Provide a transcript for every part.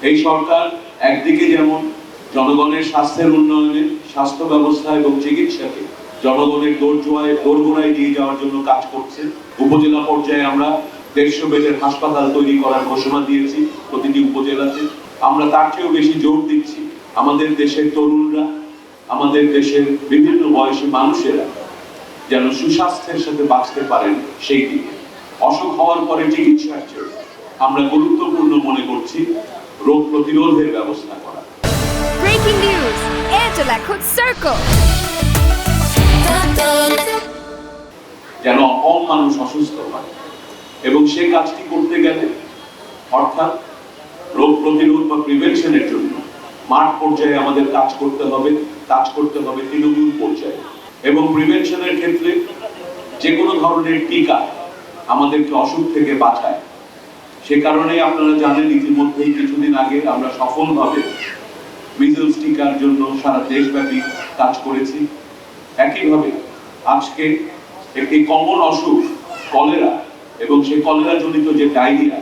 এই সরকার একদিকে যেমন জনগণের স্বাস্থ্যের উন্নয়নে, স্বাস্থ্য ব্যবস্থা এবং চিকিৎসাকে জনগণের দোরগোড়ায় নিয়ে যাওয়ার জন্য কাজ করছে। উপজেলা পর্যায়ে আমরা 150 বেডের হাসপাতাল তৈরি করার ঘোষণা দিয়েছি প্রতিটি উপজেলাতে। আমরা তার চেয়েও বেশি জোর দিচ্ছি আমাদের দেশের তরুণরা, আমাদের দেশের বিভিন্ন বয়সী মানুষেরা যেন সুস্বাস্থ্যের সাথে বাঁচতে পারেন সেই দিকে। অসুখ হওয়ার পরে চিকিৎসার জন্য আমরা গুরুত্বপূর্ণ মনে করছি রোগ প্রতিরোধের ব্যবস্থা করা। ব্রেকিং নিউজ, এয়ারটেল এখন সার্কেল। যেন কম মানুষ অসুস্থ হয় এবং সে কাজটি করতে গেলে অর্থাৎ রোগ প্রতিরোধ বা প্রিভেনশনের জন্য মাঠ পর্যায়ে আমাদের কাজ করতে হবে তৃণমূল পর্যায়ে। এবং প্রিভেনশনের ক্ষেত্রে যে কোনো ধরনের টিকা আমাদেরকে অসুখ থেকে বাঁচায়। সে কারণে আপনারা জানেন ইতিমধ্যেই কিছুদিন আগে আমরা সফলভাবে মিজলস টিকার জন্য সারা দেশব্যাপী কাজ করেছি। একইভাবে আজকে একটি কমন অসুখ কলেরা এবং সেই কলেরা জনিত যে ডায়রিয়া,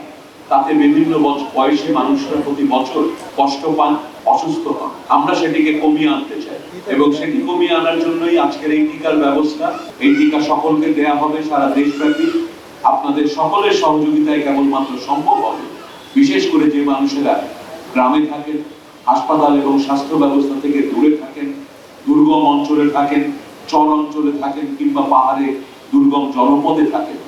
তাতে বিভিন্ন বয়সী মানুষরা প্রতি বছর কষ্ট পান, অসুস্থ হন। আমরা সেটিকে কমিয়ে আনতে চাই এবং সেটি কমিয়ে আনার জন্যই আজকের এই টিকার ব্যবস্থা। এই টিকা সকলকে দেয়া হবে সারা দেশব্যাপী। আপনাদের সকলের সহযোগিতায় কেবলমাত্র সম্ভব হবে, বিশেষ করে যে মানুষেরা গ্রামে থাকেন, হাসপাতাল এবং স্বাস্থ্য ব্যবস্থা থেকে দূরে থাকেন, দুর্গম অঞ্চলে থাকেন, চর অঞ্চলে থাকেন কিংবা পাহাড়ে দুর্গম জনপদে থাকেন।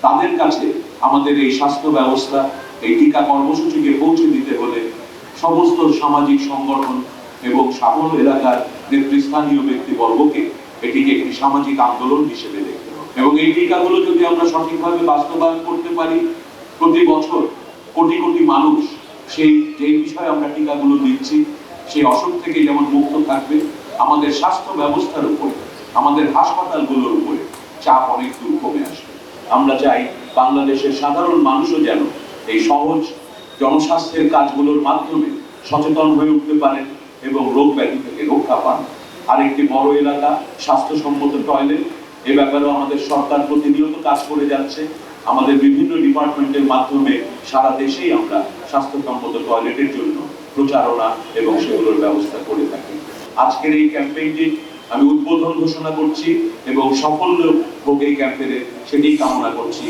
তাদের কাছে আমাদের এই স্বাস্থ্য ব্যবস্থা, এই টিকা কর্মসূচিকে পৌঁছে দিতে হলে সমস্ত সামাজিক সংগঠন এবং সকল এলাকার নেতৃস্থানীয় ব্যক্তিবর্গকে এটিকে একটি সামাজিক আন্দোলন হিসেবে দেখতে হবে। এবং এই টিকাগুলো যদি আমরা সঠিকভাবে বাস্তবায়ন করতে পারি, প্রতি বছর কোটি কোটি মানুষ সেই যে বিষয়ে আমরা টিকাগুলো দিচ্ছি সেই অসুখ থেকে যেমন মুক্ত থাকবে, আমাদের স্বাস্থ্য ব্যবস্থার উপরে, আমাদের হাসপাতালগুলোর উপরে চাপ অনেক দূর কমে আসবে। আমরা চাই বাংলাদেশের সাধারণ মানুষও যেন এই সহজ জনস্বাস্থ্যের কাজগুলোর মাধ্যমে সচেতন হয়ে উঠতে পারেন এবং রোগ ব্যাধি থেকে রক্ষা পান। আরেকটি বড় এলাকা স্বাস্থ্যসম্মত টয়লেট, এ ব্যাপারেও আমাদের সরকার প্রতিনিয়ত কাজ করে যাচ্ছে। আমাদের বিভিন্ন ডিপার্টমেন্টের মাধ্যমে সারা দেশেই আমরা স্বাস্থ্যসম্মত টয়লেটের জন্য প্রচারণা এবং সেগুলোর ব্যবস্থা করে থাকি। আজকের এই ক্যাম্পেইনটি আমি উদ্বোধন ঘোষণা করছি এবং সাফল্য হোক এই ক্যাম্পেইনে, সেটাই কামনা করছি।